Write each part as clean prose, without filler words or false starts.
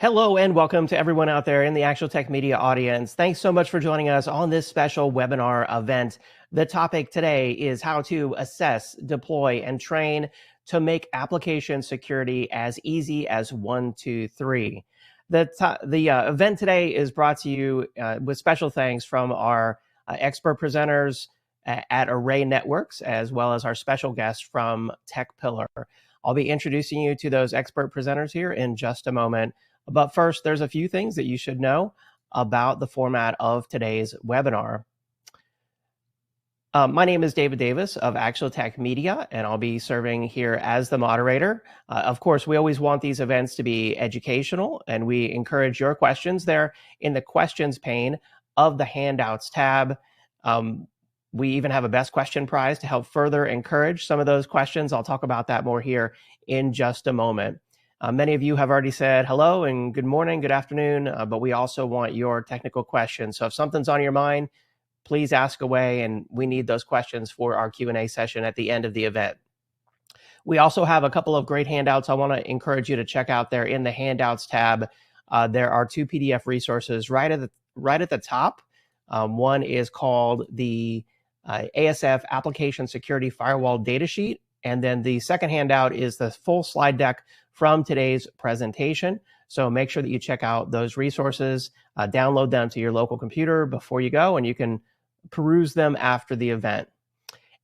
Hello and welcome to everyone out there in the Actual Tech Media audience. Thanks so much for joining us on this special webinar event. The topic today is how to assess, deploy, and train to make application security as easy as 1, 2, 3. The event today is brought to you with special thanks from our expert presenters at Array Networks, as well as our special guest from TechPiler. I'll be introducing you to those expert presenters here in just a moment. But first, there's a few things that you should know about the format of today's webinar. My name is David Davis of Actual Tech Media, and I'll be serving here as the moderator. Of course, we always want these events to be educational, and we encourage your questions there in the questions pane of the handouts tab. We even have a best question prize to help further encourage some of those questions. I'll talk about that more here in just a moment. Many of you have already said hello and good morning, good afternoon, but we also want your technical questions. So if something's on your mind, please ask away, and we need those questions for our Q&A session at the end of the event. We also have a couple of great handouts I want to encourage you to check out there in the handouts tab. There are 2 PDF resources right at the top. One is called the ASF Application Security Firewall Datasheet, and then the second handout is the full slide deck from today's presentation. So make sure that you check out those resources, download them to your local computer before you go, and you can peruse them after the event.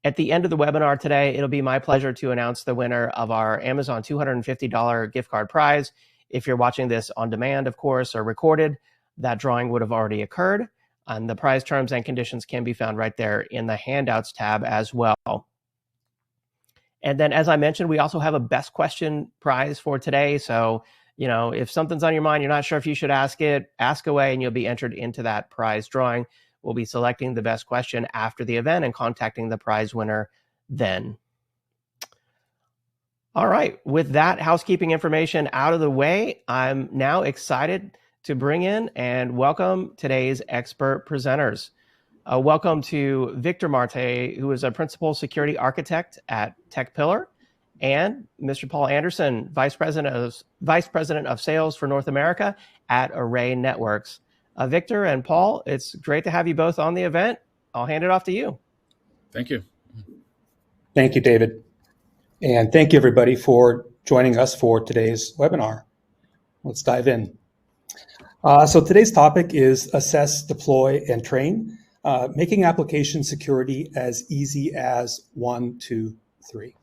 At the end of the webinar today, it'll be my pleasure to announce the winner of our Amazon $250 gift card prize. If you're watching this on demand, of course, or recorded, that drawing would have already occurred. And the prize terms and conditions can be found right there in the handouts tab as well. And then, as I mentioned, we also have a best question prize for today. So, if something's on your mind, you're not sure if you should ask it, ask away, and you'll be entered into that prize drawing. We'll be selecting the best question after the event and contacting the prize winner then. All right, with that housekeeping information out of the way, I'm now excited to bring in and welcome today's expert presenters. Welcome to Victor Marte, who is a principal security architect at TechPiler, and Mr. Paul Anderson, Vice President of Sales for North America at Array Networks. Victor and Paul, it's great to have you both on the event. I'll hand it off to you. Thank you. Thank you, David. And thank you, everybody, for joining us for today's webinar. Let's dive in. So today's topic is assess, deploy, and train. Making application security as easy as 1, 2, 3.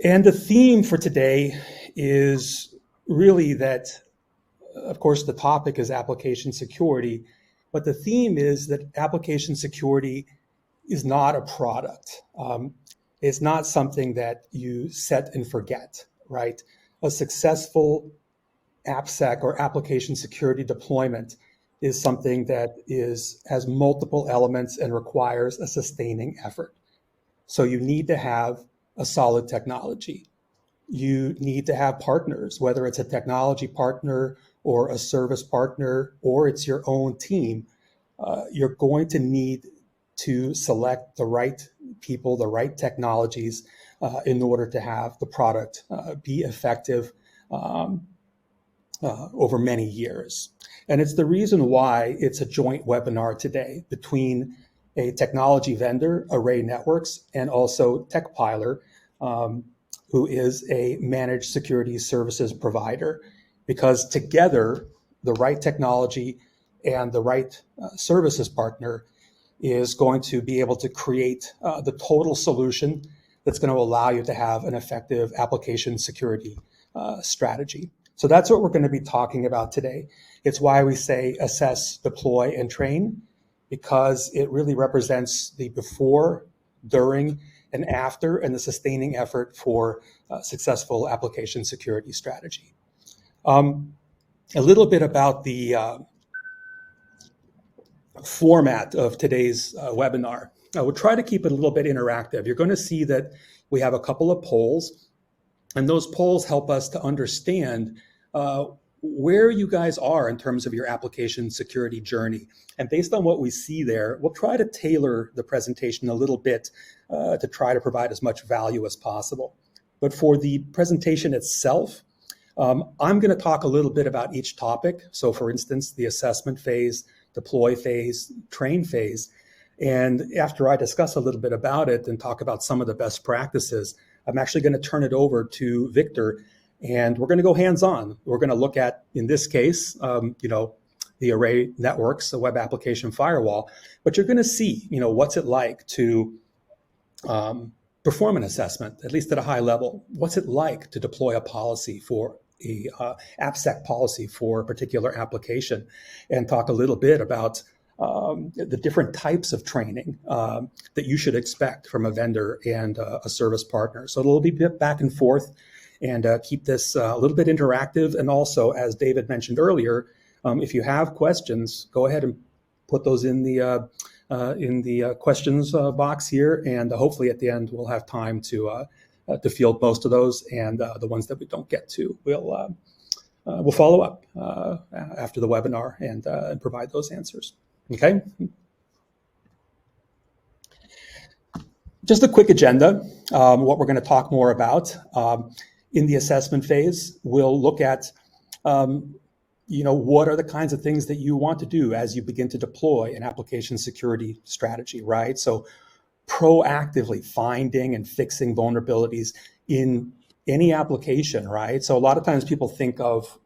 And the theme for today is really that, of course, the topic is application security, but the theme is that application security is not a product. It's not something that you set and forget, right? A successful AppSec or application security deployment is something that has multiple elements and requires a sustaining effort. So you need to have a solid technology. You need to have partners, whether it's a technology partner or a service partner, or it's your own team. You're going to need to select the right people, the right technologies in order to have the product be effective over many years. And it's the reason why it's a joint webinar today between a technology vendor, Array Networks, and also TechPiler, who is a managed security services provider, because together, the right technology and the right services partner is going to be able to create the total solution that's going to allow you to have an effective application security strategy. So that's what we're going to be talking about today. It's why we say assess, deploy, and train, because it really represents the before, during, and after, and the sustaining effort for successful application security strategy. A little bit about the format of today's webinar. I will try to keep it a little bit interactive. You're going to see that we have a couple of polls, and those polls help us to understand where you guys are in terms of your application security journey. And based on what we see there, we'll try to tailor the presentation a little bit to try to provide as much value as possible. But for the presentation itself, I'm going to talk a little bit about each topic. So for instance, the assessment phase, deploy phase, train phase. And after I discuss a little bit about it and talk about some of the best practices, I'm actually going to turn it over to Victor, and we're going to go hands-on. We're going to look at, in this case, the array networks, the web application firewall, but you're going to see, what's it like to perform an assessment, at least at a high level. What's it like to deploy a policy for a AppSec policy for a particular application, and talk a little bit about the different types of training that you should expect from a vendor and a service partner. So it'll be a bit back and forth, and keep this a little bit interactive. And also, as David mentioned earlier, if you have questions, go ahead and put those in the questions box here, and hopefully at the end we'll have time to field most of those, and the ones that we don't get to, we'll follow up after the webinar and provide those answers. Okay. Just a quick agenda. What we're going to talk more about in the assessment phase, we'll look at what are the kinds of things that you want to do as you begin to deploy an application security strategy, right? So proactively finding and fixing vulnerabilities in any application, right? So a lot of times people think of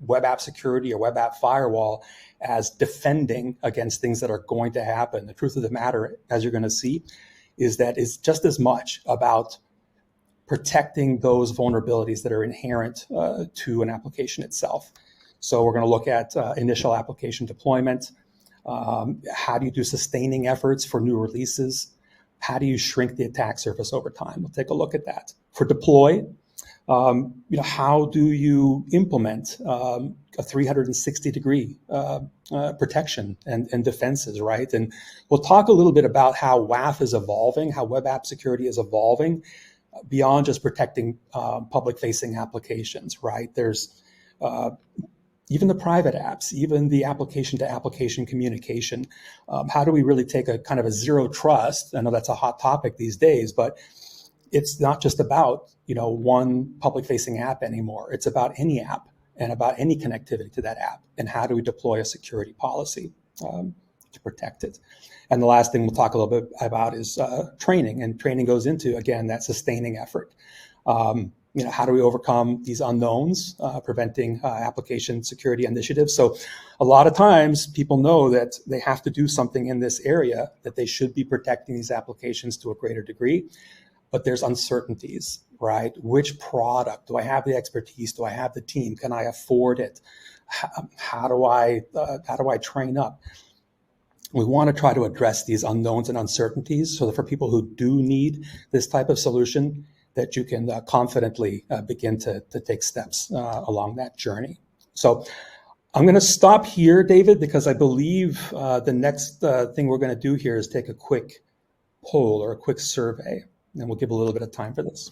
web app security or web app firewall as defending against things that are going to happen. The truth of the matter, as you're going to see, is that it's just as much about protecting those vulnerabilities that are inherent to an application itself. So we're going to look at initial application deployment. How do you do sustaining efforts for new releases? How do you shrink the attack surface over time? We'll take a look at that. For deploy, how do you implement a 360-degree protection and defenses, right? And we'll talk a little bit about how WAF is evolving, how web app security is evolving beyond just protecting public-facing applications, right? There's even the private apps, even the application-to-application communication. How do we really take a kind of a zero trust? I know that's a hot topic these days, but it's not just about one public-facing app anymore. It's about any app and about any connectivity to that app, and how do we deploy a security policy to protect it. And the last thing we'll talk a little bit about is training, and training goes into, again, that sustaining effort. How do we overcome these unknowns, preventing application security initiatives? So a lot of times people know that they have to do something in this area, that they should be protecting these applications to a greater degree, but there's uncertainties, right? Which product? Do I have the expertise? Do I have the team? Can I afford it? How do I train up? We want to try to address these unknowns and uncertainties so that for people who do need this type of solution, that you can confidently begin to take steps along that journey. So I'm going to stop here, David, because I believe the next thing we're going to do here is take a quick poll or a quick survey, and we'll give a little bit of time for this.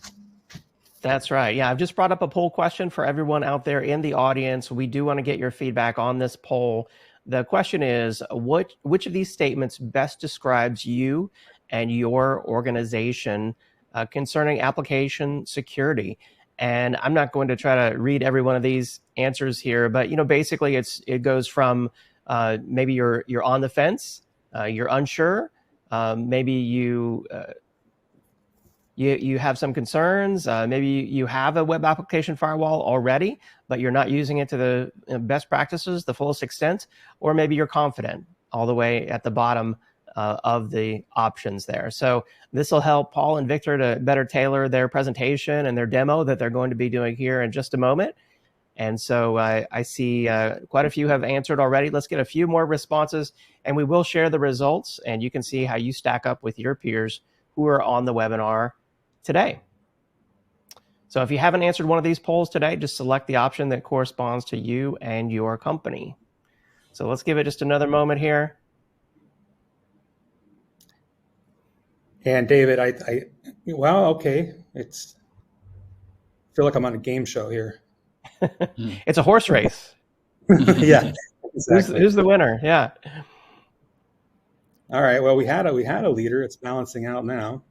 That's right. Yeah, I've just brought up a poll question for everyone out there in the audience. We do want to get your feedback on this poll. The question is, which of these statements best describes you and your organization concerning application security? And I'm not going to try to read every one of these answers here, but basically it goes from maybe you're on the fence, you're unsure, maybe you have some concerns, maybe you have a web application firewall already, but you're not using it to the best practices, the fullest extent, or maybe you're confident, all the way at the bottom of the options there. So this will help Paul and Victor to better tailor their presentation and their demo that they're going to be doing here in just a moment. And so I see quite a few have answered already. Let's get a few more responses, and we will share the results, and you can see how you stack up with your peers who are on the webinar today. So if you haven't answered one of these polls today, just select the option that corresponds to you and your company. So let's give it just another moment here. And David, well, okay, I feel like I'm on a game show here. It's a horse race. Yeah, exactly. Who's the winner? Yeah. All right. Well, we had a leader. It's balancing out now.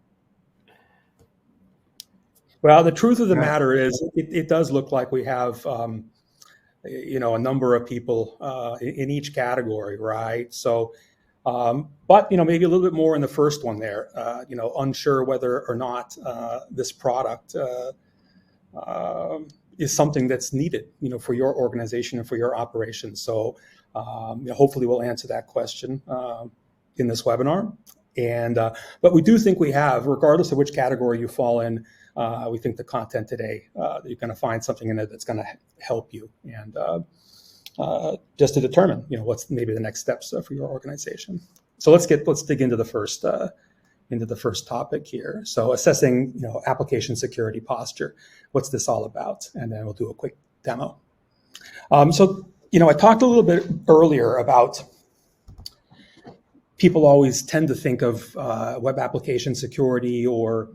Well, the truth of the Yeah. matter is, it does look like we have, a number of people in each category, right? So, but maybe a little bit more in the first one there. Unsure whether or not this product is something that's needed, for your organization and for your operations. So, hopefully, we'll answer that question in this webinar. And but we do think we have, regardless of which category you fall in, we think the content today, you're going to find something in it that's going to help you, and just to determine, what's maybe the next steps for your organization. So let's dig into the first topic here. So assessing, application security posture. What's this all about? And then we'll do a quick demo. So I talked a little bit earlier about people always tend to think of web application security or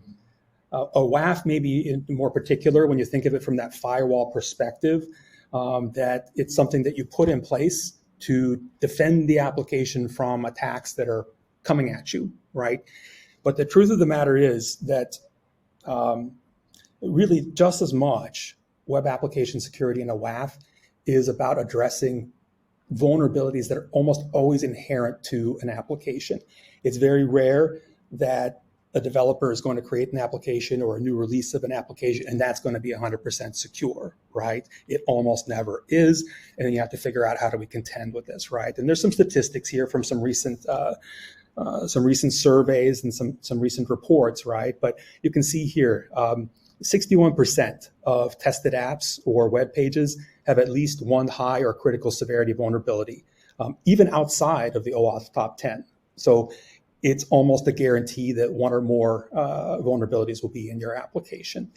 a WAF, maybe in more particular, when you think of it from that firewall perspective, that it's something that you put in place to defend the application from attacks that are coming at you, right? But the truth of the matter is that really just as much web application security in a WAF is about addressing vulnerabilities that are almost always inherent to an application. It's very rare that a developer is going to create an application or a new release of an application, and that's going to be 100% secure, right? It almost never is. And then you have to figure out, how do we contend with this, right? And there's some statistics here from some recent surveys and some recent reports, right? But you can see here, 61% of tested apps or web pages have at least one high or critical severity vulnerability, even outside of the OAuth top 10. So it's almost a guarantee that one or more vulnerabilities will be in your application.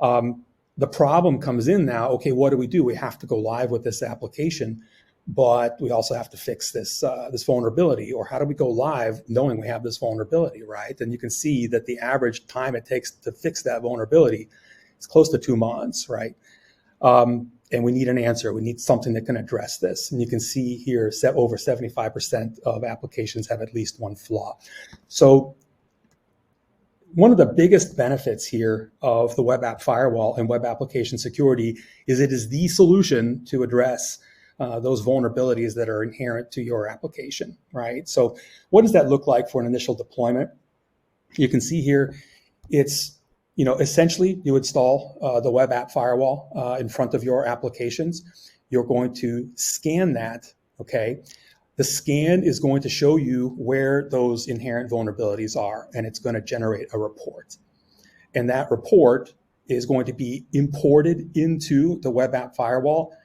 The problem comes in now, okay, what do? We have to go live with this application, but we also have to fix this vulnerability. Or how do we go live knowing we have this vulnerability, right? And you can see that the average time it takes to fix that vulnerability is close to 2 months, right? And we need an answer. We need something that can address this. And you can see here, over 75% of applications have at least one flaw. So one of the biggest benefits here of the web app firewall and web application security is it is the solution to address those vulnerabilities that are inherent to your application, right? So what does that look like for an initial deployment? You can see here, it's, essentially you install the web app firewall in front of your applications. You're going to scan that, okay? The scan is going to show you where those inherent vulnerabilities are, and it's going to generate a report. And that report is going to be imported into the web app firewall.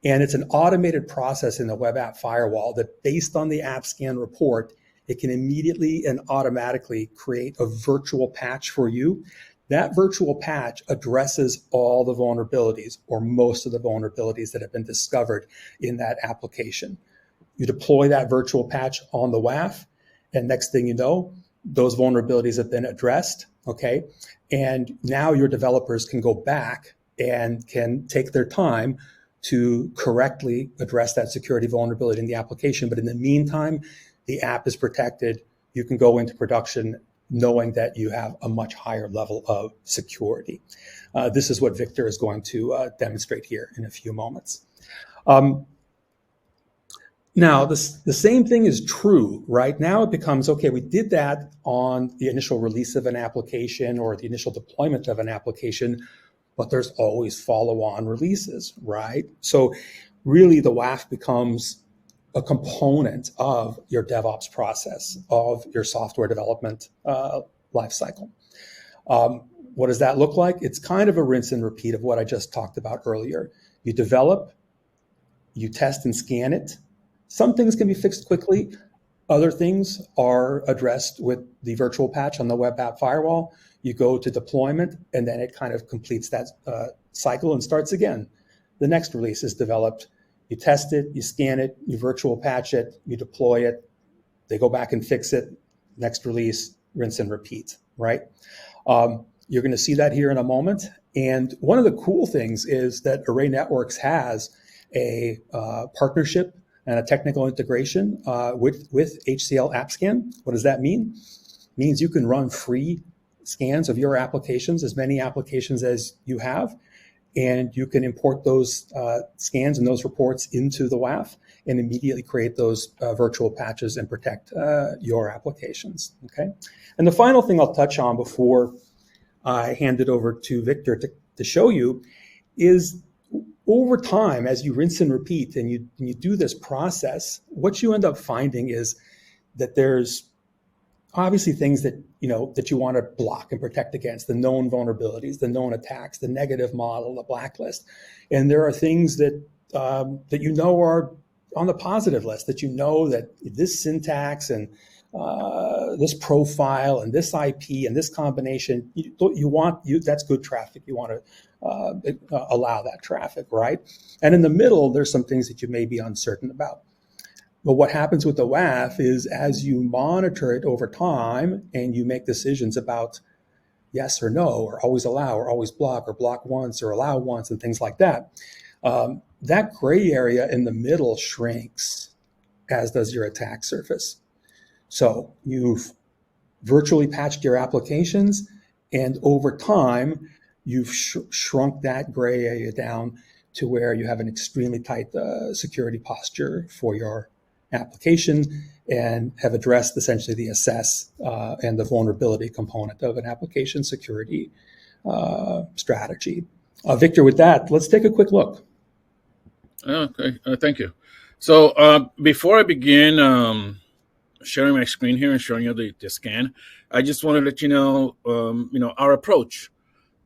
And it's an automated process in the web app firewall that, based on the app scan report, it can immediately and automatically create a virtual patch for you. That virtual patch addresses all the vulnerabilities, or most of the vulnerabilities that have been discovered in that application. You deploy that virtual patch on the WAF, and next thing you know, those vulnerabilities have been addressed, okay? And now your developers can go back and can take their time to correctly address that security vulnerability in the application. But in the meantime, the app is protected. You can go into production knowing that you have a much higher level of security. This is what Victor is going to demonstrate here in a few moments. Now, the same thing is true, right? Now it becomes, okay, we did that on the initial release of an application or the initial deployment of an application, but there's always follow-on releases, right? So really the WAF becomes a component of your DevOps process, of your software development lifecycle. What does that look like? It's kind of a rinse and repeat of what I just talked about earlier. You develop, you test and scan it. Some things can be fixed quickly. Other things are addressed with the virtual patch on the web app firewall. You go to deployment, and then it kind of completes that cycle and starts again. The next release is developed. You test it, you scan it, you virtual patch it, you deploy it. They go back and fix it. Next release, rinse and repeat, right? You're going to see that here in a moment. And one of the cool things is that Array Networks has a partnership and a technical integration with HCL AppScan. What does that mean? It means you can run free scans of your applications, as many applications as you have, and you can import those scans and those reports into the WAF and immediately create those virtual patches and protect your applications. Okay. And the final thing I'll touch on before I hand it over to Victor to show you is, over time, as you rinse and repeat and you do this process, what you end up finding is that there's obviously things that you want to block and protect against, the known vulnerabilities, the known attacks, the negative model, the blacklist. And there are things that are on the positive list, that that this syntax and this profile and this IP and this combination, that's good traffic. You want to allow that traffic, right? And in the middle, there's some things that you may be uncertain about. But what happens with the WAF is, as you monitor it over time and you make decisions about yes or no, or always allow, or always block, or block once, or allow once, and things like that, that gray area in the middle shrinks, as does your attack surface. So you've virtually patched your applications, and over time, you've shrunk that gray area down to where you have an extremely tight security posture for your application, and have addressed essentially the assess and the vulnerability component of an application security strategy. Victor, with that, let's take a quick look. Okay, thank you. So before I begin sharing my screen here and showing you the scan, I just want to let you know, our approach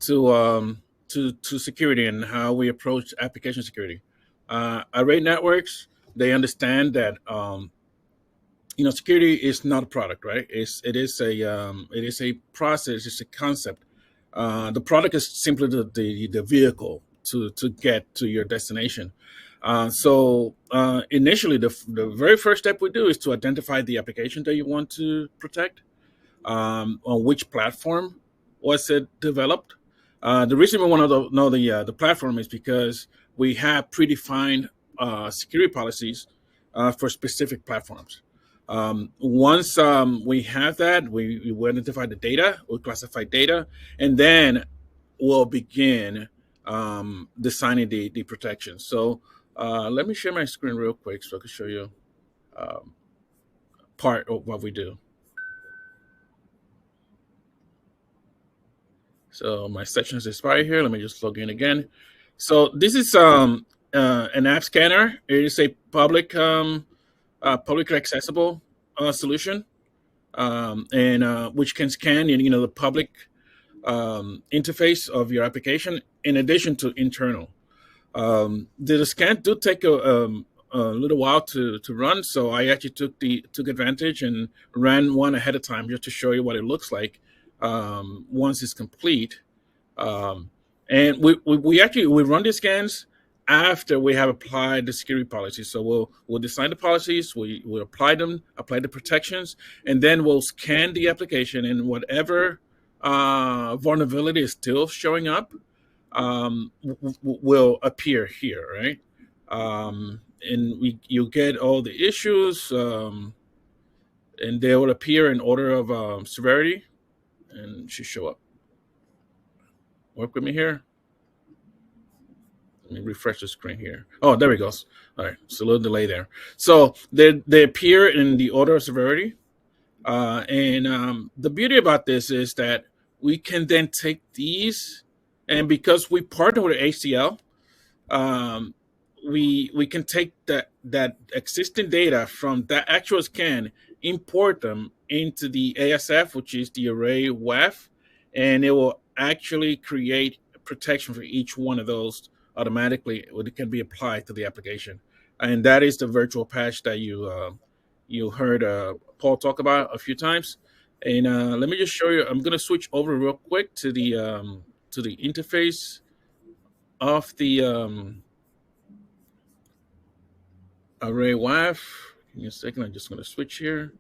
to security and how we approach application security. Array networks, they understand that security is not a product, right? It is a process. It's a concept. The product is simply the vehicle to get to your destination. So initially, the very first step we do is to identify the application that you want to protect. On which platform was it developed? The reason we want to know the platform is because we have predefined security policies for specific platforms. Once we have that, we will identify the data, we'll classify data, and then we'll begin designing the protection. So let me share my screen real quick so I can show you part of what we do. So my section is expired here. Let me just log in again. So this is an app scanner. It is a publicly accessible solution, and which can scan the public interface of your application in addition to internal. The scan do take a little while to run, so I actually took advantage and ran one ahead of time just to show you what it looks like once it's complete. And we run these scans after we have applied the security policies. So we'll design the policies, we'll apply the protections, and then we'll scan the application, and whatever vulnerability is still showing up will appear here, right? And you get all the issues, and they will appear in order of severity, and should show up. Work with me here. Let me refresh the screen here. Oh, there we go. All right, it's a little delay there. So they appear in the order of severity. And the beauty about this is that we can then take these, and because we partner with HCL, we can take that existing data from that actual scan, import them into the ASF, which is the array WAF, and it will actually create protection for each one of those automatically. It can be applied to the application, and that is the virtual patch that you heard Paul talk about a few times. And let me just show you. I'm going to switch over real quick to the interface of the array WAF. Give me a second. I'm just going to switch here.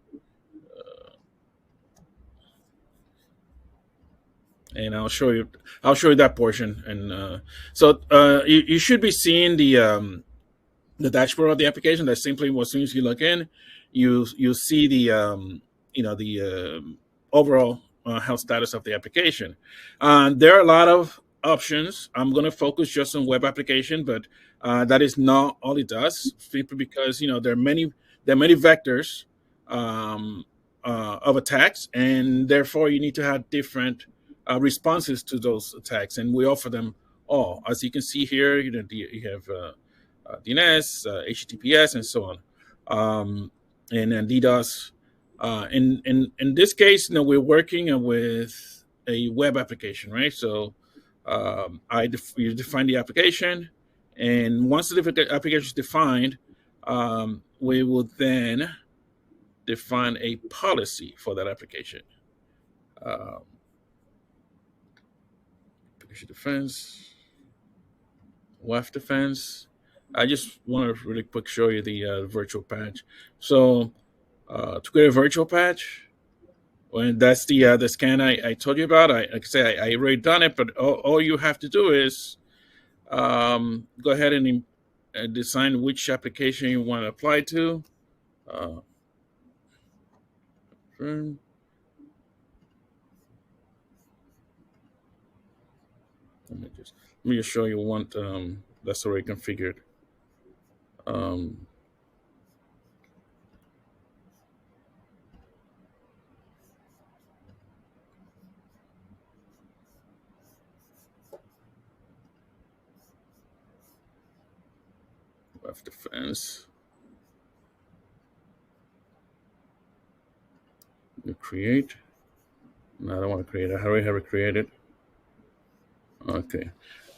And I'll show you that portion. And so you should be seeing the dashboard of the application. That's simply as soon as you log in, you see the the overall health status of the application. There are a lot of options. I'm going to focus just on web application, but that is not all it does, simply because there are many vectors of attacks, and therefore you need to have different responses to those attacks, and we offer them all. As you can see here, you have DNS, HTTPS, and so on, and then DDoS. In this case, we're working with a web application, right? So you define the application, and once the application is defined, we will then define a policy for that application. Application defense, WAF defense. I just want to really quick show you the virtual patch. So to create a virtual patch, when that's the scan I told you about, like I say, I already done it, but all you have to do is go ahead and decide which application you want to apply to. Let me just show you one that's already configured. Web defense. You create. No, I don't want to create. I already have it created. Okay,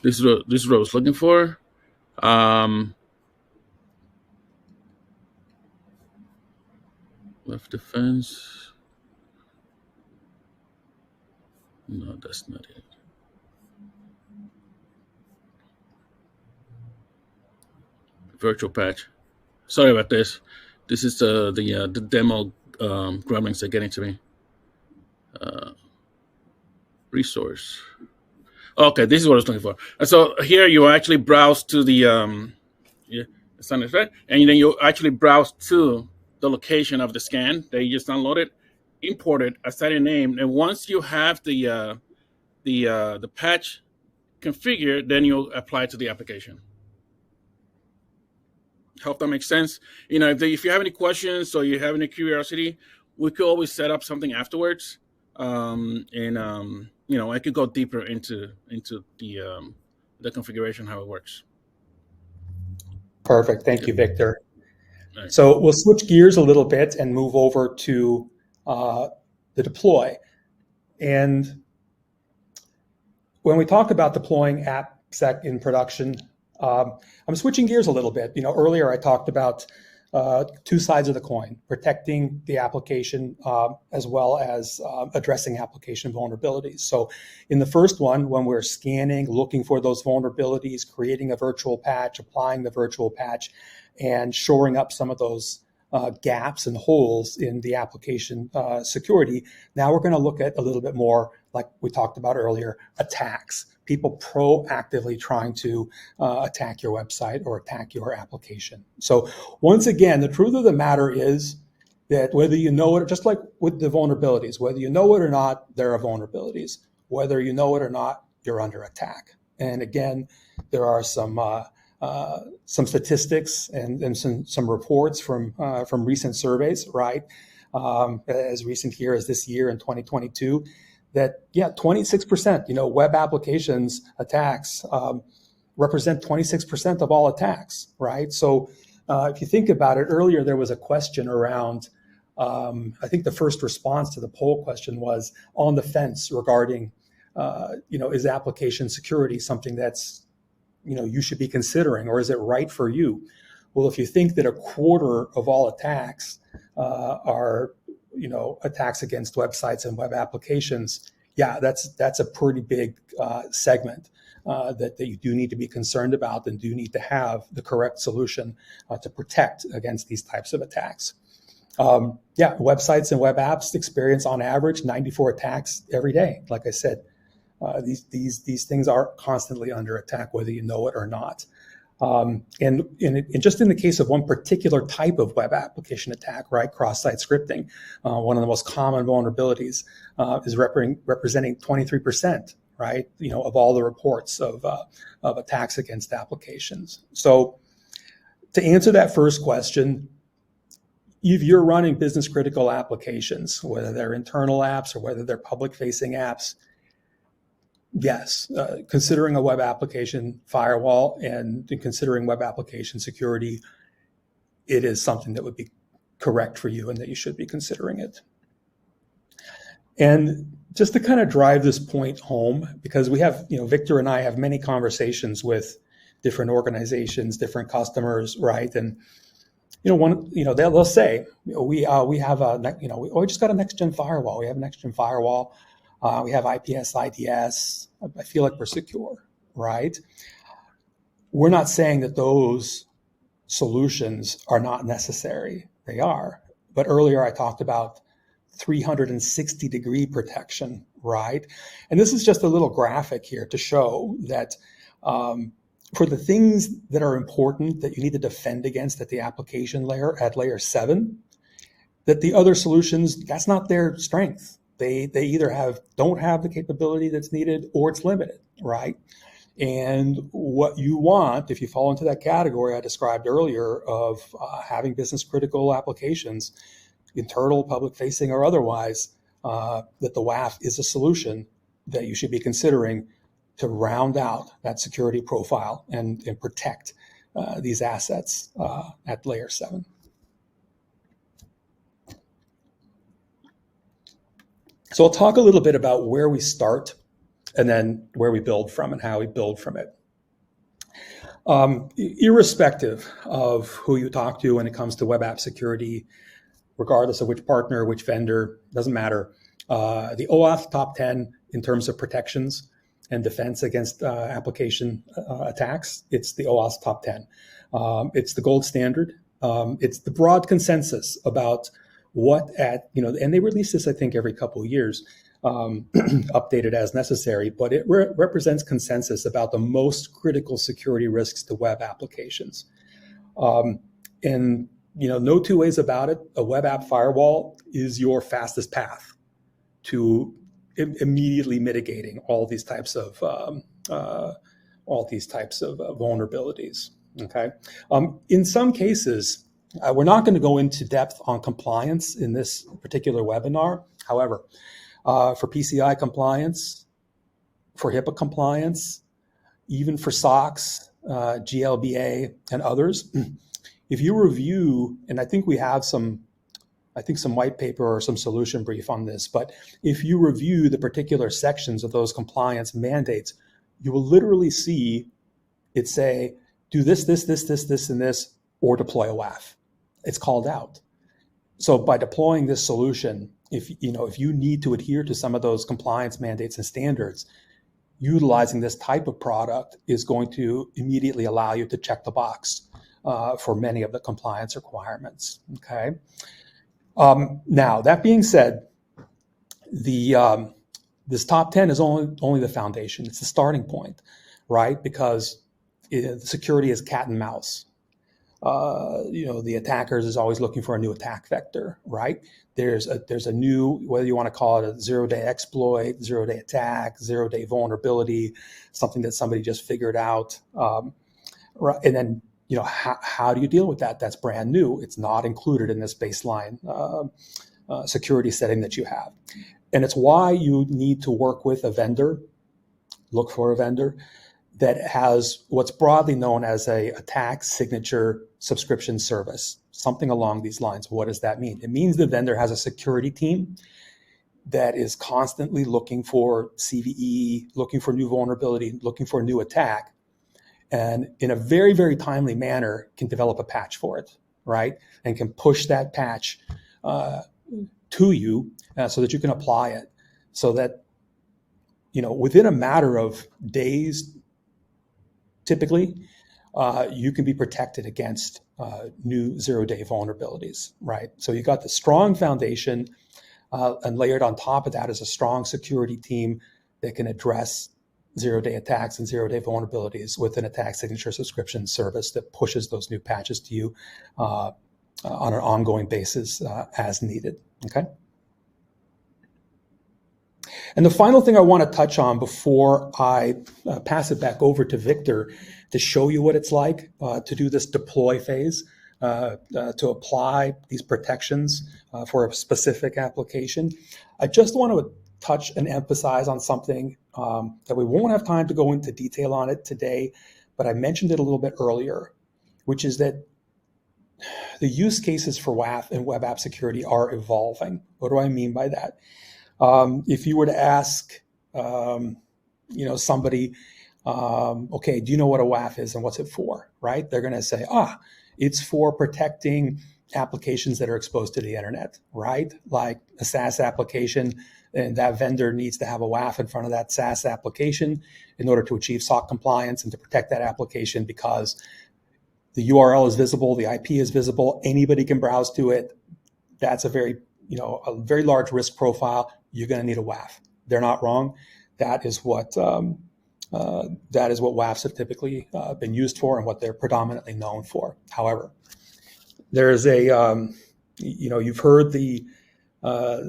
this is what I was looking for. Left defense. No, that's not it. Virtual patch. Sorry about this. This is the demo gremlins are getting to me. Resource. Okay, this is what I was looking for. And so here you actually browse to the and then you actually browse to the location of the scan that you just downloaded, import it, assign a name, and once you have the patch configured, then you'll apply to the application. Hope that makes sense. If you have any questions or you have any curiosity, we could always set up something afterwards, I could go deeper into the configuration, how it works. Perfect. Thank you, Victor. Right. So we'll switch gears a little bit and move over to the deploy. And when we talk about deploying AppSec in production, I'm switching gears a little bit. Earlier I talked about two sides of the coin, protecting the application as well as addressing application vulnerabilities. So in the first one, when we're scanning, looking for those vulnerabilities, creating a virtual patch, applying the virtual patch, and shoring up some of those gaps and holes in the application security, now we're going to look at a little bit more, like we talked about earlier, attacks. People proactively trying to attack your website or attack your application. So once again, the truth of the matter is that whether you know it, just like with the vulnerabilities, whether you know it or not, there are vulnerabilities. Whether you know it or not, you're under attack. And again, there are some statistics and some reports from recent surveys, right? As recent here as this year in 2022. That 26%, web applications attacks represent 26% of all attacks, right? So if you think about it, earlier there was a question around, I think the first response to the poll question was on the fence regarding, is application security something that's, you should be considering, or is it right for you? Well, if you think that a quarter of all attacks are attacks against websites and web applications, that's a pretty big segment that you do need to be concerned about and do need to have the correct solution to protect against these types of attacks. Websites and web apps experience on average 94 attacks every day. Like I said, these things are constantly under attack, whether you know it or not. And just in the case of one particular type of web application attack, right, cross-site scripting, one of the most common vulnerabilities is representing 23%, right, of all the reports of attacks against applications. So to answer that first question, if you're running business critical applications, whether they're internal apps or whether they're public-facing apps, yes, considering a web application firewall and considering web application security, it is something that would be correct for you and that you should be considering it. And just to kind of drive this point home, because we have, Victor and I have many conversations with different organizations, different customers, right? And they'll say we have we just got a next gen firewall. We have a next gen firewall. We have IPS, IDS. I feel like we're secure, right? We're not saying that those solutions are not necessary. They are. But earlier I talked about 360-degree protection, right? And this is just a little graphic here to show that for the things that are important that you need to defend against at the application layer, at layer 7, that the other solutions, that's not their strength. They either don't have the capability that's needed or it's limited, right? And what you want, if you fall into that category I described earlier of having business critical applications, internal, public facing or otherwise, that the WAF is a solution that you should be considering to round out that security profile and protect these assets at layer 7. So I'll talk a little bit about where we start and then where we build from and how we build from it. Irrespective of who you talk to when it comes to web app security, regardless of which partner, which vendor, doesn't matter. The OAuth top 10 in terms of protections and defense against application attacks, it's the OAuth top 10. It's the gold standard. It's the broad consensus about what and they release this, I think, every couple of years, updated as necessary, but it represents consensus about the most critical security risks to web applications. And no two ways about it, a web app firewall is your fastest path to immediately mitigating all these types of vulnerabilities. Okay. In some cases, we're not going to go into depth on compliance in this particular webinar. However, for PCI compliance, for HIPAA compliance, even for SOX, GLBA, and others, if you review, and I think we have some white paper or some solution brief on this, but if you review the particular sections of those compliance mandates, you will literally see it say, do this, and this, or deploy a WAF. It's called out. So by deploying this solution, if you need to adhere to some of those compliance mandates and standards, utilizing this type of product is going to immediately allow you to check the box for many of the compliance requirements. Okay. Now that being said, this top 10 is only the foundation. It's the starting point, right? Because security is cat and mouse. The attackers is always looking for a new attack vector, right? There's a new, whether you want to call it a zero-day exploit, zero-day attack, zero-day vulnerability, something that somebody just figured out, right? And then, how do you deal with that? That's brand new. It's not included in this baseline security setting that you have. And it's why you need to work with a vendor, look for a vendor that has what's broadly known as a attack signature subscription service, something along these lines. What does that mean? It means the vendor has a security team that is constantly looking for CVE, looking for new vulnerability, looking for a new attack, and in a very, very timely manner can develop a patch for it, right? And can push that patch to you so that you can apply it, so that, within a matter of days, typically, you can be protected against new zero-day vulnerabilities, right? So you got the strong foundation, and layered on top of that is a strong security team that can address zero-day attacks and zero-day vulnerabilities with an attack signature subscription service that pushes those new patches to you on an ongoing basis as needed. Okay. And the final thing I want to touch on before I pass it back over to Victor to show you what it's like to do this deploy phase, to apply these protections for a specific application. I just want to touch and emphasize on something that we won't have time to go into detail on it today, but I mentioned it a little bit earlier, which is that the use cases for WAF and web app security are evolving. What do I mean by that? If you were to ask, somebody, okay, do you know what a WAF is and what's it for, right? They're going to say, it's for protecting applications that are exposed to the internet, right? Like a SaaS application, and that vendor needs to have a WAF in front of that SaaS application in order to achieve SOC compliance and to protect that application because the URL is visible, the IP is visible, anybody can browse to it. That's a very large risk profile. You're going to need a WAF. They're not wrong. That is what WAFs have typically been used for and what they're predominantly known for. However, there's you've heard the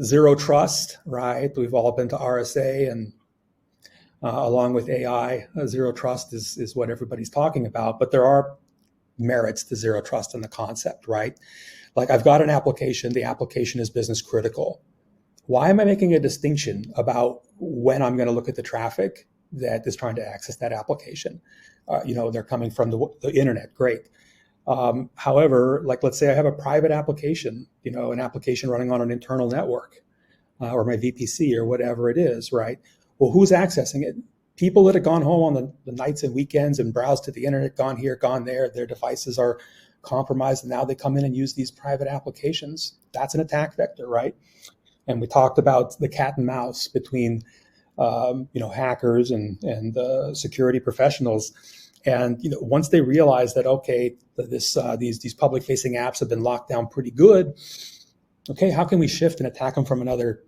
zero trust, right? We've all been to RSA, and along with AI, zero trust is what everybody's talking about. But there are merits to zero trust in the concept, right? Like I've got an application, the application is business critical. Why am I making a distinction about when I'm going to look at the traffic that is trying to access that application? They're coming from the internet, great. However, like let's say I have a private application, an application running on an internal network or my VPC or whatever it is, right? Well, who's accessing it? People that have gone home on the nights and weekends and browsed to the internet, gone here, gone there, their devices are compromised, and now they come in and use these private applications. That's an attack vector, right? And we talked about the cat and mouse between hackers and security professionals. And once they realize that, okay, these public facing apps have been locked down pretty good, okay, how can we shift and attack them from another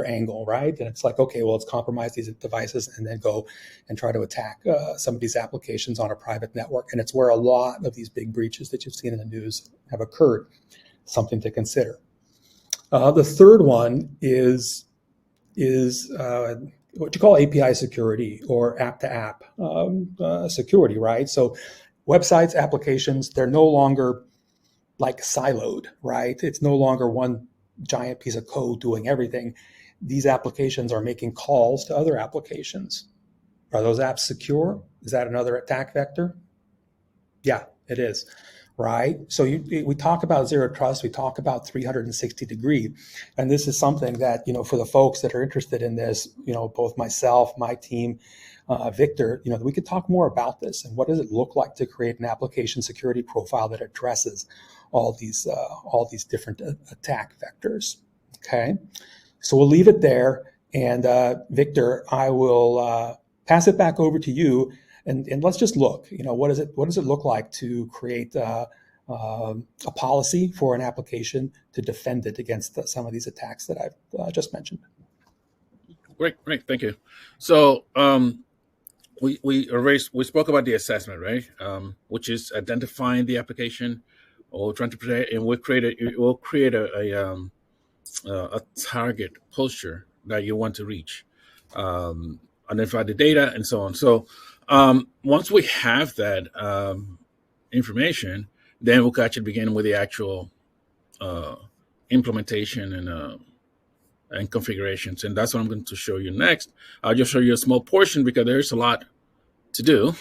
angle, right? And it's like, okay, well, let's compromise these devices and then go and try to attack some of these applications on a private network. And it's where a lot of these big breaches that you've seen in the news have occurred. Something to consider. The third one is what you call API security or app-to-app security, right? So websites, applications, they're no longer like siloed, right? It's no longer one giant piece of code doing everything. These applications are making calls to other applications. Are those apps secure? Is that another attack vector? Yeah, it is, right? So we talk about zero trust, we talk about 360 degree, and this is something that, for the folks that are interested in this, both myself, my team, Victor, we could talk more about this and what does it look like to create an application security profile that addresses all these different attack vectors. Okay, so we'll leave it there, and Victor, I will pass it back over to you, and let's just look. What does it look like to create a policy for an application to defend it against some of these attacks that I've just mentioned. Great, thank you. So we spoke about the assessment, right? Which is identifying the application or trying to protect, and we'll create a target posture that you want to reach, identify the data, and so on. So once we have that information, then we'll actually begin with the actual implementation and configurations, and that's what I'm going to show you next. I'll just show you a small portion because there's a lot to do,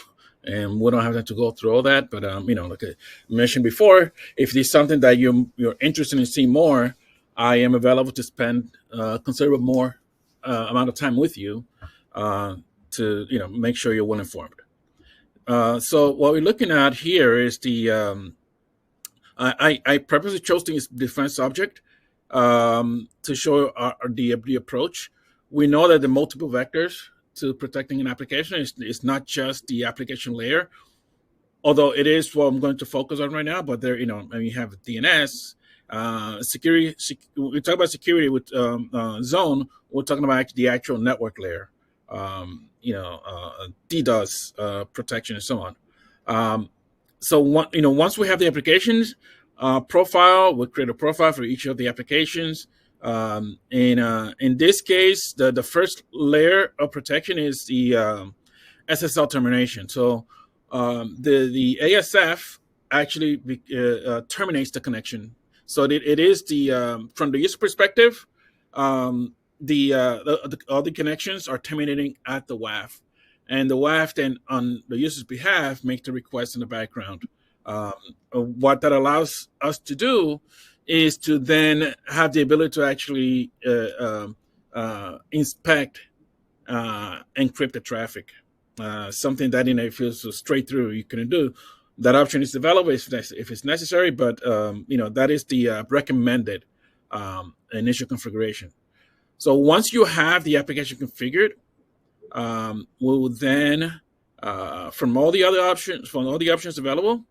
and we don't have time to go through all that. But like I mentioned before, if there's something that you're interested in seeing more, I am available to spend considerable more amount of time with you to make sure you're well informed. So what we're looking at here is the I purposely chose the defense subject to show the approach. We know that the multiple vectors to protecting an application is not just the application layer, although it is what I'm going to focus on right now. But there, you have DNS, security. We talk about security with zone. We're talking about the actual network layer, DDoS protection and so on. So once we have the applications profile, we'll create a profile for each of the applications. In this case, the first layer of protection is the SSL termination. So the ASF actually terminates the connection. So it is from the user perspective, all the connections are terminating at the WAF, and the WAF then on the user's behalf make the request in the background. What that allows us to do is to then have the ability to actually inspect encrypted traffic. Something that if it's straight through you couldn't do. That option is available if it's necessary, but that is the recommended initial configuration. So once you have the application configured, we'll then from all the options available,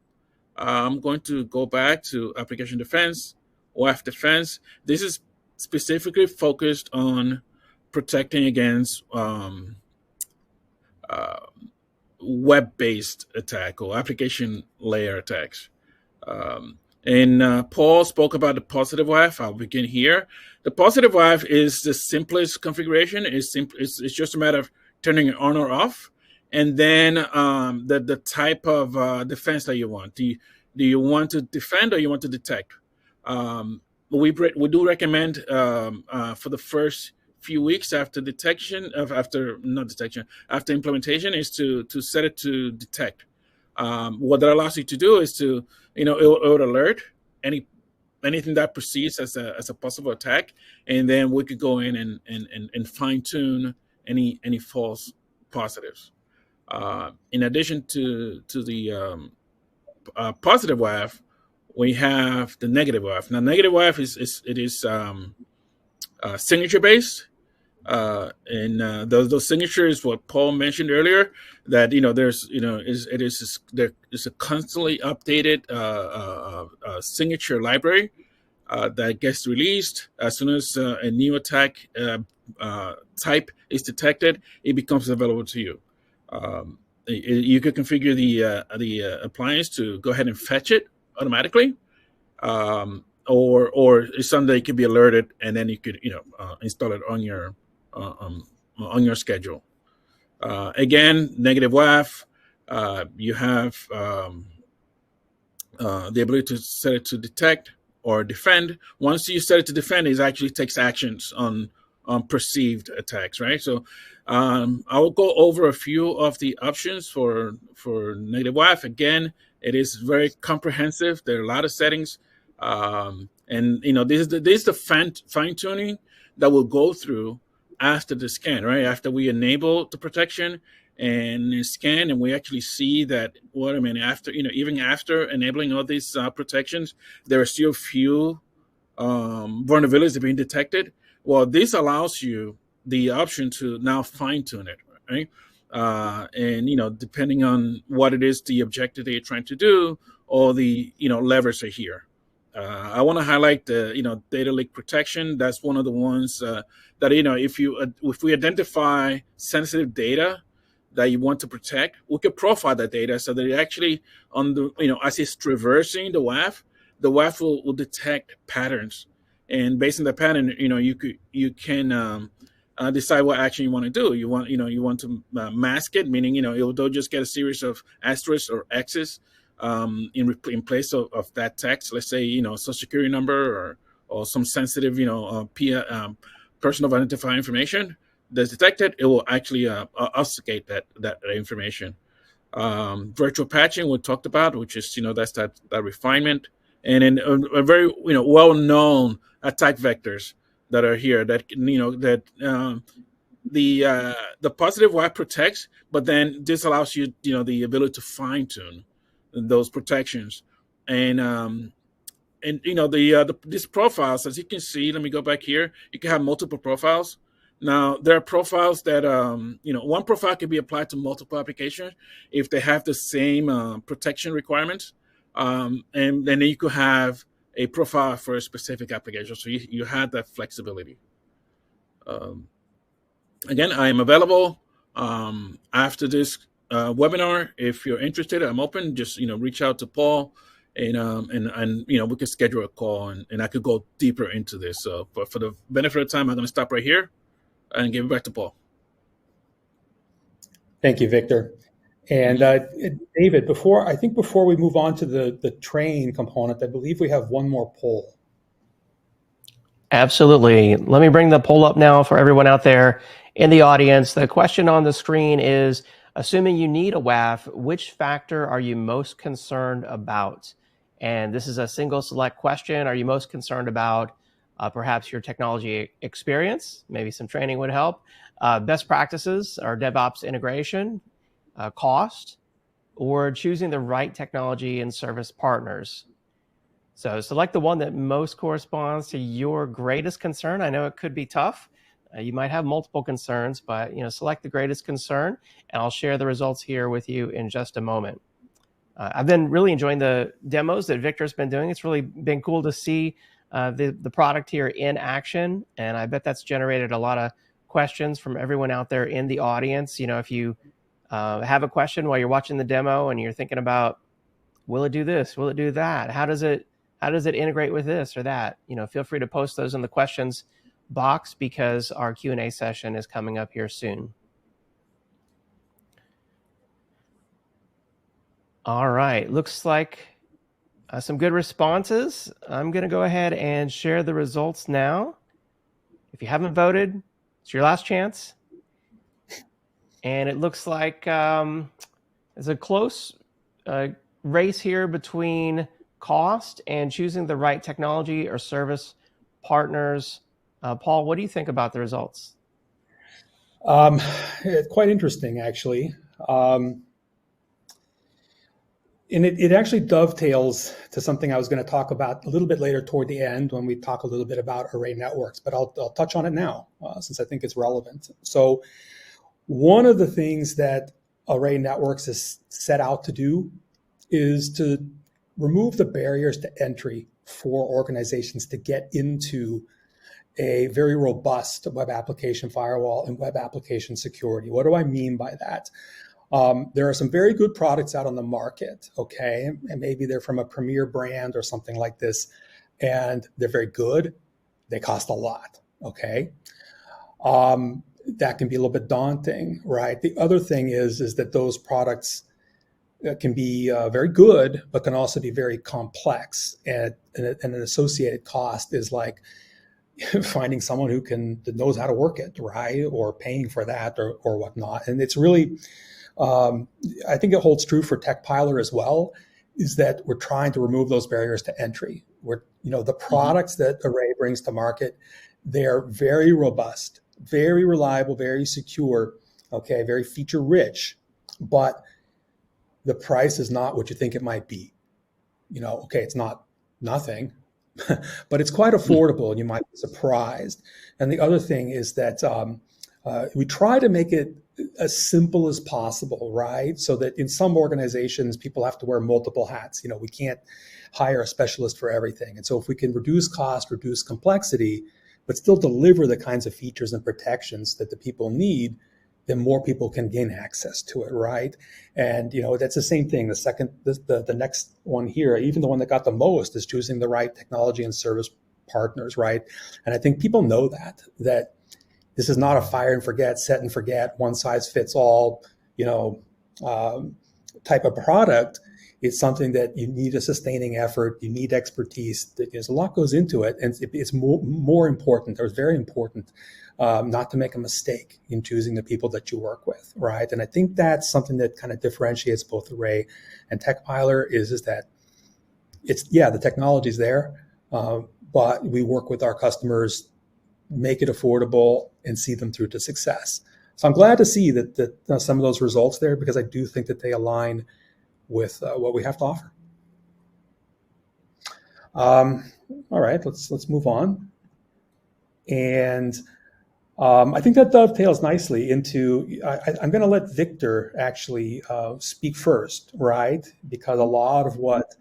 I'm going to go back to application defense, WAF defense. This is specifically focused on protecting against web-based attack or application layer attacks. Paul spoke about the positive WAF. I'll begin here. The positive WAF is the simplest configuration. It's just a matter of turning it on or off, and then the type of defense that you want. Do you want to defend or you want to detect? We do recommend for the first few weeks after after implementation is to set it to detect. What that allows you to do is to it would alert anything that perceives as a possible attack, and then we could go in and fine tune any false positives. In addition to the positive WAF, we have the negative WAF. Now, negative WAF is signature based. And those signatures, what Paul mentioned earlier, that there's a constantly updated signature library that gets released as soon as a new attack type is detected. It becomes available to you. You could configure the appliance to go ahead and fetch it automatically. Or someday it could be alerted, and then you could install it on your schedule. Again, negative WAF, you have the ability to set it to detect or defend. Once you set it to defend, it actually takes actions on perceived attacks, right? So I will go over a few of the options for negative WAF. Again, it is very comprehensive. There are a lot of settings. And this is the fine tuning that we'll go through after the scan, right? After we enable the protection and scan, and we actually see that after even after enabling all these protections, there are still few vulnerabilities being detected. Well, this allows you the option to now fine tune it, right? And depending on what it is, the objective that you're trying to do, all the levers are here. I want to highlight the data leak protection. That's one of the ones that if we identify sensitive data that you want to protect, we could profile that data so that it actually as it's traversing the WAF will detect patterns, and based on the pattern, you can decide what action you want to do. You want to mask it, meaning they'll just get a series of asterisks or X's in place of that text. Let's say social security number or some sensitive personal identifying information that's detected. It will actually obfuscate that information. Virtual patching we talked about, which is that's that refinement, and then a very well-known attack vectors that are here that the positive WAF protects, but then this allows you the ability to fine tune those protections, and these profiles, as you can see. Let me go back here. You can have multiple profiles. Now there are profiles that one profile can be applied to multiple applications if they have the same protection requirements, and then you could have a profile for a specific application. So you have that flexibility. Again, I am available After this webinar, if you're interested, I'm open. Just reach out to Paul, and we could schedule a call, and I could go deeper into this. So, but for the benefit of time, I'm going to stop right here and give it back to Paul. Thank you, Victor. And David, before we move on to the train component, I believe we have one more poll. Absolutely. Let me bring the poll up now for everyone out there in the audience. The question on the screen is, assuming you need a WAF, which factor are you most concerned about? And this is a single select question. Are you most concerned about perhaps your technology experience? Maybe some training would help. Best practices or DevOps integration, cost, or choosing the right technology and service partners. So select the one that most corresponds to your greatest concern. I know it could be tough. You might have multiple concerns, but select the greatest concern, and I'll share the results here with you in just a moment. I've been really enjoying the demos that Victor's been doing. It's really been cool to see the product here in action, and I bet that's generated a lot of questions from everyone out there in the audience. If you have a question while you're watching the demo and you're thinking about, will it do this? Will it do that? How does it integrate with this or that? Feel free to post those in the questions box because our Q&A session is coming up here soon. All right, looks like some good responses. I'm going to go ahead and share the results now. If you haven't voted, it's your last chance. And it looks like it's a close race here between cost and choosing the right technology or service partners. Paul, what do you think about the results? It's quite interesting, actually. And it actually dovetails to something I was going to talk about a little bit later toward the end when we talk a little bit about array networks, but I'll touch on it now since I think it's relevant. So one of the things that array networks is set out to do is to remove the barriers to entry for organizations to get into a very robust web application firewall and web application security. What do I mean by that? There are some very good products out on the market, okay? And maybe they're from a premier brand or something like this, and they're very good. They cost a lot, okay? That can be a little bit daunting, right? The other thing is that those products can be very good, but can also be very complex. And an associated cost is like finding someone that knows how to work it, right? Or paying for that or whatnot. And it's really, I think it holds true for TechPiler as well, is that we're trying to remove those barriers to entry. The products that Array brings to market, they're very robust, very reliable, very secure, okay, very feature rich, but the price is not what you think it might be. Okay, it's not nothing, but it's quite affordable and you might be surprised. And the other thing is that we try to make it as simple as possible, right? So that in some organizations, people have to wear multiple hats. We can't hire a specialist for everything. And so if we can reduce cost, reduce complexity, but still deliver the kinds of features and protections that the people need, then more people can gain access to it, right? And that's the same thing. The next one here, even the one that got the most, is choosing the right technology and service partners, right? And I think people know that this is not a fire and forget, set and forget, one size fits all, type of product. It's something that you need a sustaining effort. You need expertise. There's a lot goes into it, and it's more important. It's very important not to make a mistake in choosing the people that you work with, right? And I think that's something that kind of differentiates both Array and TechPiler is that the technology's there, but we work with our customers, make it affordable, and see them through to success. So I'm glad to see that some of those results there, because I do think that they align with what we have to offer. All right, let's move on. And I think that dovetails nicely into, I'm going to let Victor actually speak first, right? Because a lot of what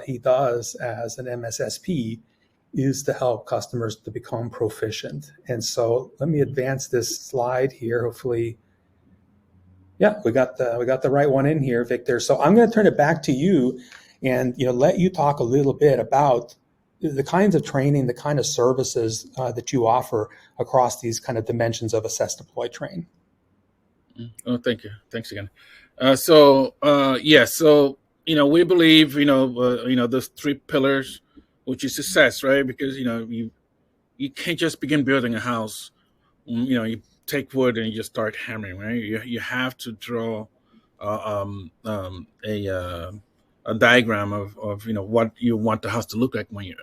he does as an MSSP is to help customers to become proficient. And so let me advance this slide here. Hopefully, yeah, we got the right one in here, Victor. So I'm going to turn it back to you, and let you talk a little bit about the kinds of training, the kind of services that you offer across these kind of dimensions of assess, deploy, train. Oh, thank you. Thanks again. So we believe those three pillars, which is success, right? Because you can't just begin building a house. You take wood and you just start hammering, right? You have to draw a diagram of what you want the house to look like when you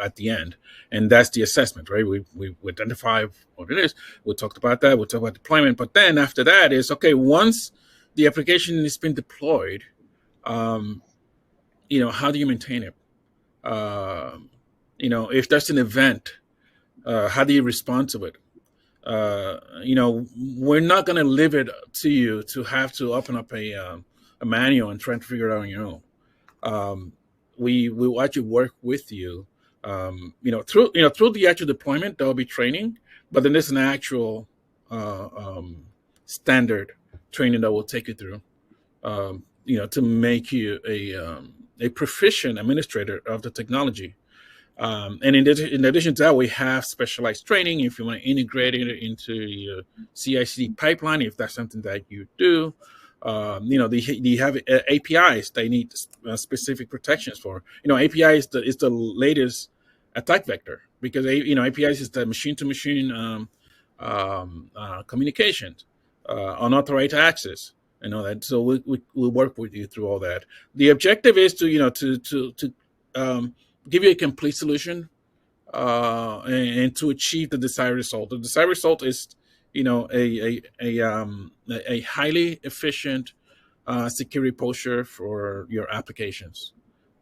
at the end, and that's the assessment, right? We identify what it is. We talked about that. We talked about deployment, but then after that is okay. Once the application has been deployed, how do you maintain it? If there's an event, how do you respond to it? We're not going to leave it to you to have to open up a manual and try to figure it out on your own. We will actually work with you, through the actual deployment. There will be training, but then there's an actual standard training that will take you through, to make you a proficient administrator of the technology. And in addition to that, we have specialized training if you want to integrate it into your CI/CD pipeline, if that's something that you do. They have APIs they need specific protections for. API is the latest attack vector, because APIs is the machine-to-machine communications, unauthorized access, and all that. So we'll work with you through all that. The objective is to give you a complete solution, and to achieve the desired result. The desired result is, a highly efficient security posture for your applications,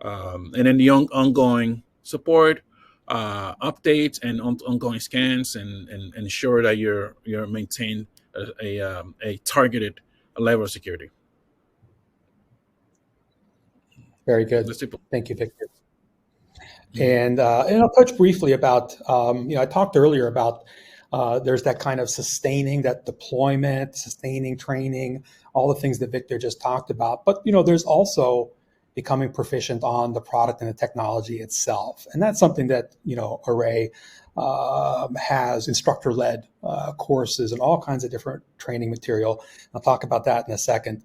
and then the ongoing support, updates, and ongoing scans, and ensure that you're maintain a targeted level of security. Very good. Thank you, Victor. And I'll touch briefly about, I talked earlier about there's that kind of sustaining, that deployment, sustaining training, all the things that Victor just talked about. But, there's also becoming proficient on the product and the technology itself. And that's something that, Array has instructor-led courses and all kinds of different training material. I'll talk about that in a second,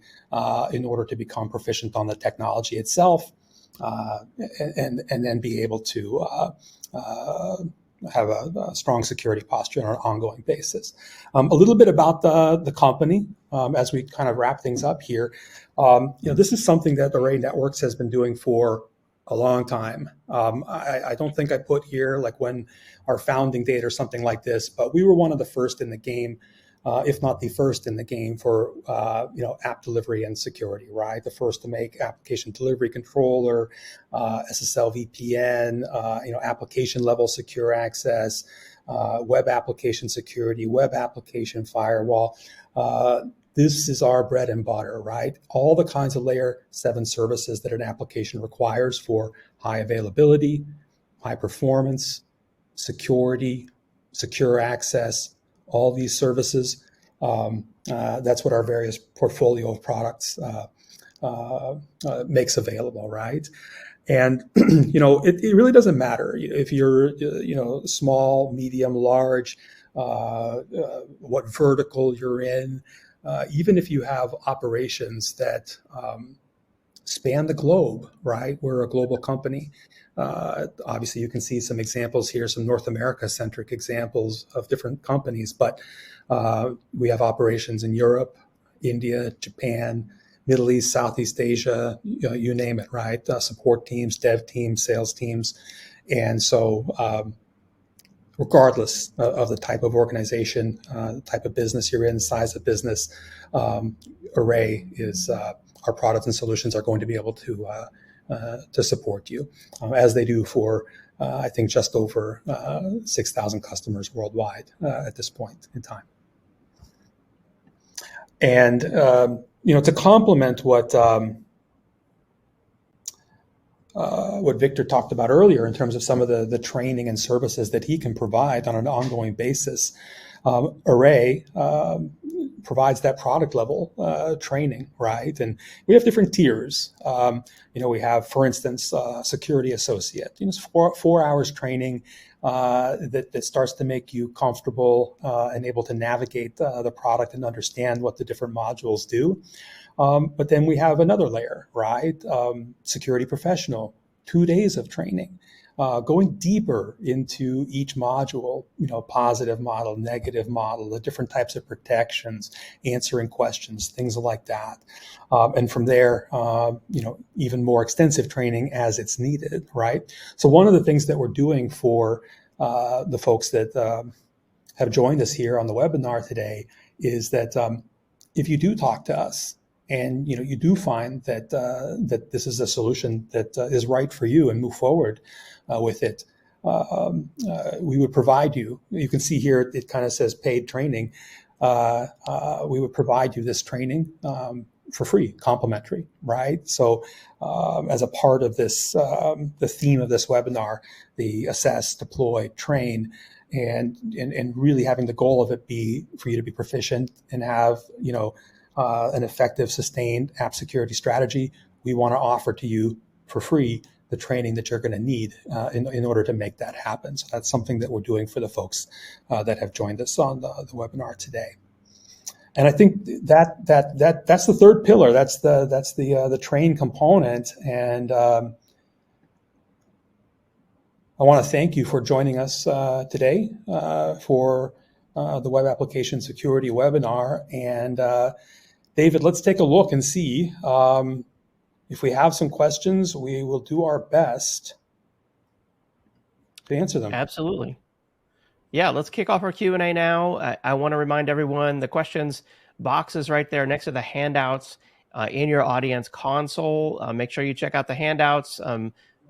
in order to become proficient on the technology itself. And then be able to have a strong security posture on an ongoing basis. A little bit about the company as we kind of wrap things up here. This is something that Array Networks has been doing for a long time. I don't think I put here like when our founding date or something like this, but we were one of the first in the game, if not the first in the game for app delivery and security, right? The first to make application delivery controller, SSL VPN, application level secure access, web application security, web application firewall. This is our bread and butter, right? All the kinds of layer 7 services that an application requires for high availability, high performance, security, secure access, all these services. That's what our various portfolio of products makes available, right? And, it really doesn't matter if you're, small, medium, large, what vertical you're in, even if you have operations that span the globe, right? We're a global company. Obviously, you can see some examples here, some North America-centric examples of different companies, but we have operations in Europe, India, Japan, Middle East, Southeast Asia, you name it, right? Support teams, dev teams, sales teams. And so regardless of the type of organization, the type of business you're in, size of business, Array is, our products and solutions are going to be able to support you, as they do for, I think, just over 6,000 customers worldwide at this point in time. And, to complement what what Victor talked about earlier in terms of some of the training and services that he can provide on an ongoing basis. Array provides that product level training, right? And we have different tiers. We have, for instance, security associate. It's 4 hours training that starts to make you comfortable and able to navigate the product and understand what the different modules do. But then we have another layer, right? Security professional, 2 days of training. Going deeper into each module, positive model, negative model, the different types of protections, answering questions, things like that. And from there, even more extensive training as it's needed, right? So one of the things that we're doing for the folks that have joined us here on the webinar today is that if you do talk to us, and you do find that that this is a solution that is right for you and move forward with it, we would provide you. You can see here it kind of says paid training. We would provide you this training for free, complimentary, right? So as a part of this, the theme of this webinar, the assess, deploy, train, and really having the goal of it be for you to be proficient and have an effective, sustained app security strategy, we want to offer to you for free the training that you're going to need in order to make that happen. So that's something that we're doing for the folks that have joined us on the webinar today. And I think that's the third pillar. That's the train component. And I want to thank you for joining us today for the Web Application Security webinar. And David, let's take a look and see if we have some questions. We will do our best to answer them. Absolutely. Yeah, let's kick off our Q&A now. I want to remind everyone the questions box is right there next to the handouts in your audience console. Make sure you check out the handouts.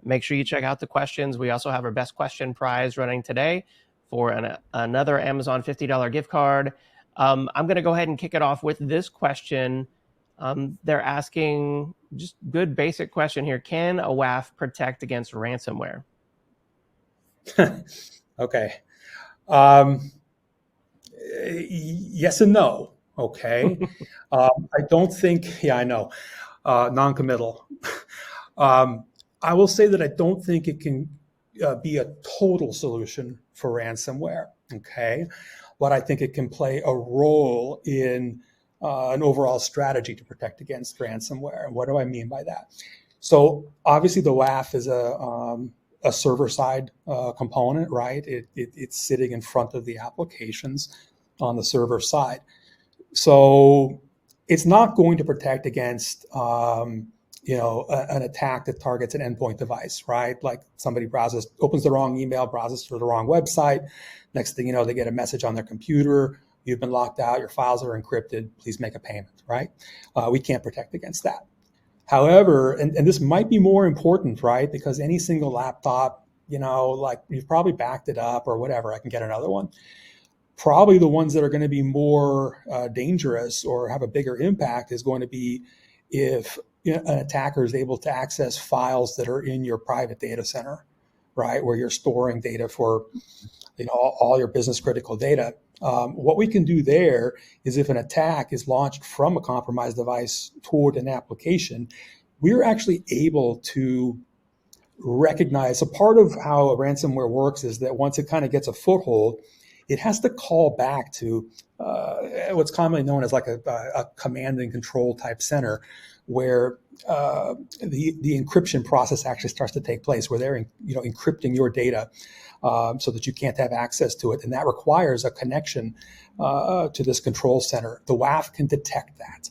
Make sure you check out the questions. We also have our best question prize running today for another Amazon $50 gift card. I'm going to go ahead and kick it off with this question. They're asking just good basic question here. Can a WAF protect against ransomware? Okay. Yes and no. Okay. I don't think, I know, non-committal. I will say that I don't think it can be a total solution for ransomware. Okay. But I think it can play a role in an overall strategy to protect against ransomware. And what do I mean by that? So obviously the WAF is a server-side component, right? It's sitting in front of the applications on the server side. So it's not going to protect against an attack that targets an endpoint device, right? Like somebody opens the wrong email, browses to the wrong website. Next thing you know, they get a message on their computer. You've been locked out. Your files are encrypted. Please make a payment, right? We can't protect against that. However, and this might be more important, right? Because any single laptop, like you've probably backed it up or whatever, I can get another one. Probably the ones that are going to be more dangerous or have a bigger impact is going to be if an attacker is able to access files that are in your private data center, right? Where you're storing data for all your business critical data. What we can do there is if an attack is launched from a compromised device toward an application, we're actually able to recognize. So part of how a ransomware works is that once it kind of gets a foothold, it has to call back to what's commonly known as like a command and control type center, where the encryption process actually starts to take place, where they're encrypting your data so that you can't have access to it, and that requires a connection to this control center. The WAF can detect that,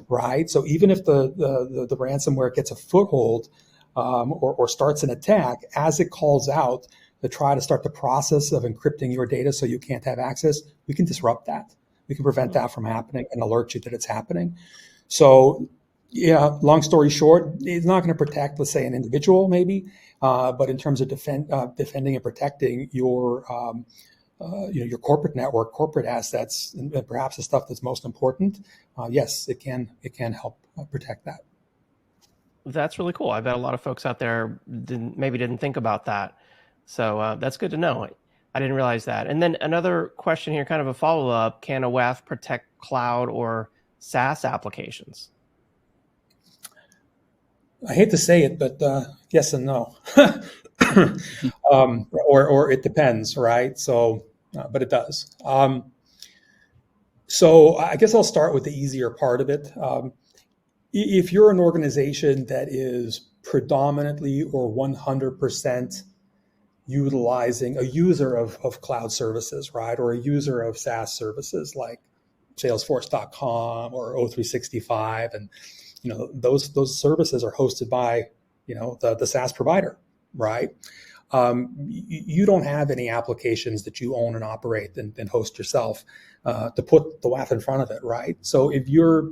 right? So even if the ransomware gets a foothold or starts an attack, as it calls out to try to start the process of encrypting your data so you can't have access, we can disrupt that. We can prevent that from happening and alert you that it's happening. So yeah, long story short, it's not going to protect, let's say, an individual maybe, but in terms of defending and protecting your corporate network, corporate assets, and perhaps the stuff that's most important, yes, it can help protect that. That's really cool. I bet a lot of folks out there maybe didn't think about that. So that's good to know. I didn't realize that. And then another question here, kind of a follow-up: can a WAF protect cloud or SaaS applications? I hate to say it, but yes and no. Or it depends, right? So, but it does. So I guess I'll start with the easier part of it. If you're an organization that is predominantly or 100% utilizing a user of cloud services, right, or a user of SaaS services like Salesforce.com or O365, and those services are hosted by the SaaS provider, right? You don't have any applications that you own and operate and host yourself to put the WAF in front of it, right? So if you're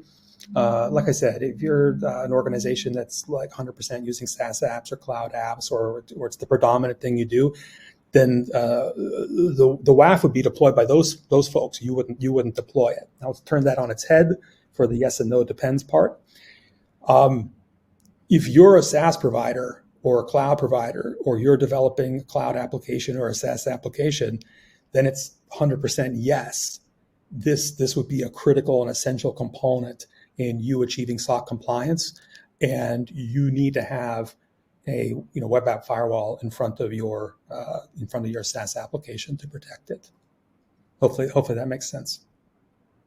like I said, if you're an organization that's like 100% using SaaS apps or cloud apps, or it's the predominant thing you do, then the WAF would be deployed by those folks. You wouldn't deploy it. Now let's turn that on its head for the yes and no depends part. If you're a SaaS provider or a cloud provider, or you're developing a cloud application or a SaaS application, then it's 100% yes. This would be a critical and essential component in you achieving SOC compliance, and you need to have a web app firewall in front of your SaaS application to protect it. Hopefully that makes sense.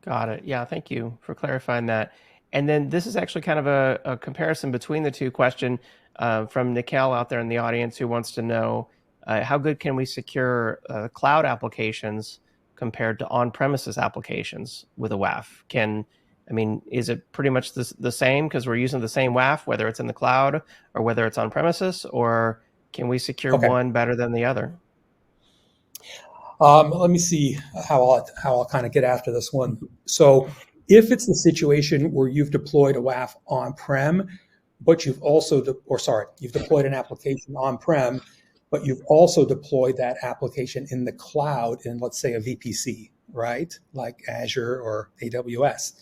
Got it. Yeah, thank you for clarifying that. And then this is actually kind of a comparison between the two question from Nikhil out there in the audience, who wants to know how good can we secure cloud applications compared to on-premises applications with a WAF? Is it pretty much the same because we're using the same WAF, whether it's in the cloud or whether it's on premises, or can we secure one better than the other? Let me see how I'll kind of get after this one. So if it's the situation where you've deployed a WAF on-prem, but you've deployed an application on-prem, but you've also deployed that application in the cloud in, let's say, a VPC, right? Like Azure or AWS.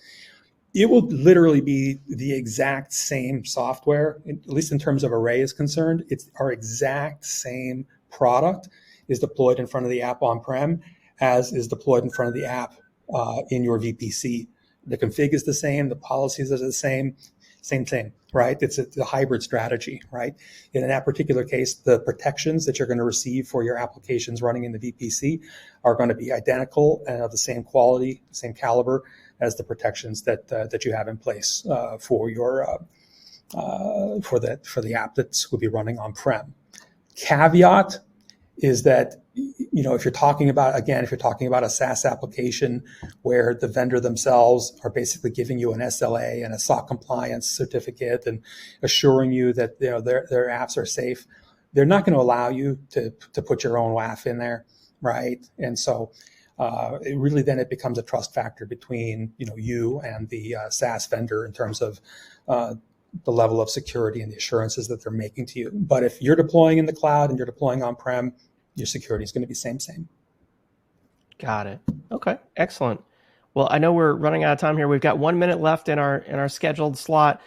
It will literally be the exact same software, at least in terms of array is concerned. It's our exact same product is deployed in front of the app on-prem as is deployed in front of the app in your VPC. The config is the same, the policies are the same thing, right? It's a hybrid strategy, right? In that particular case, the protections that you're going to receive for your applications running in the VPC are going to be identical and of the same quality, same caliber as the protections that you have in place for the app that would be running on-prem. Caveat is that if you're talking about a SaaS application where the vendor themselves are basically giving you an SLA and a SOC compliance certificate and assuring you that their apps are safe, they're not going to allow you to put your own WAF in there, right? And so it becomes a trust factor between you and the SaaS vendor in terms of the level of security and the assurances that they're making to you. But if you're deploying in the cloud and you're deploying on-prem, your security is going to be same. Got it. Okay, excellent. Well, I know we're running out of time here. We've got 1 minute left in our scheduled slot.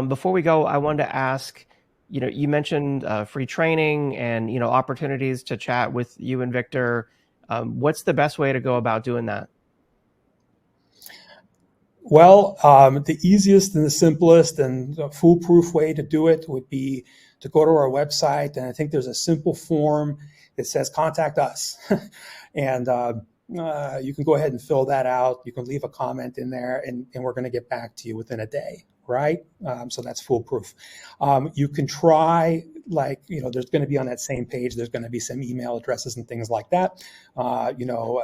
Before we go, I wanted to ask, you mentioned free training and opportunities to chat with you and Victor. What's the best way to go about doing that? Well, the easiest and the simplest and foolproof way to do it would be to go to our website, and I think there's a simple form that says contact us. And you can go ahead and fill that out. You can leave a comment in there, and we're going to get back to you within a day, right? So that's foolproof. You can try, there's going to be on that same page, there's going to be some email addresses and things like that.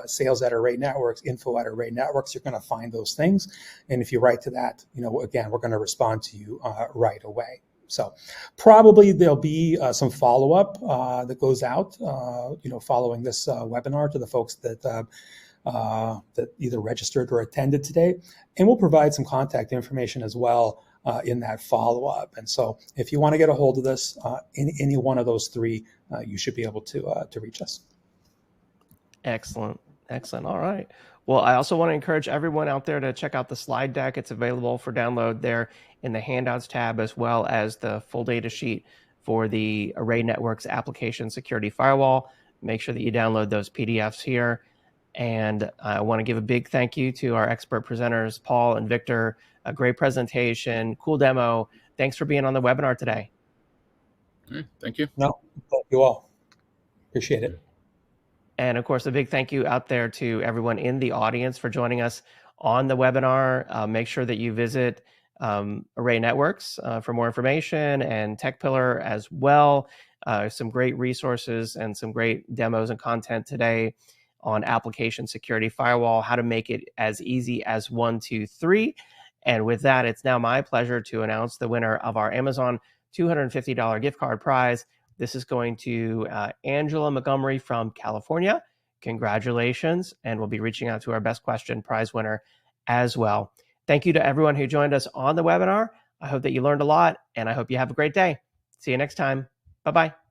Sales@Array Networks, info@Array Networks, you're going to find those things. And if you write to that, again, we're going to respond to you right away. So probably there'll be some follow-up that goes out, following this webinar to the folks that either registered or attended today. And we'll provide some contact information as well in that follow-up. And so if you want to get a hold of this, any one of those three, you should be able to reach us. Excellent. All right. Well, I also want to encourage everyone out there to check out the slide deck. It's available for download there in the handouts tab, as well as the full data sheet for the Array Networks application security firewall. Make sure that you download those PDFs here. And I want to give a big thank you to our expert presenters, Paul and Victor. A great presentation, cool demo. Thanks for being on the webinar today. All right, thank you. No, thank you all. Appreciate it. And of course, a big thank you out there to everyone in the audience for joining us on the webinar. Make sure that you visit Array Networks for more information, and TechPiler as well. Some great resources and some great demos and content today on application security firewall, how to make it as easy as 1, 2, 3. And with that, it's now my pleasure to announce the winner of our Amazon $250 gift card prize. This is going to Angela Montgomery from California. Congratulations. And we'll be reaching out to our best question prize winner as well. Thank you to everyone who joined us on the webinar. I hope that you learned a lot, and I hope you have a great day. See you next time. Bye-bye.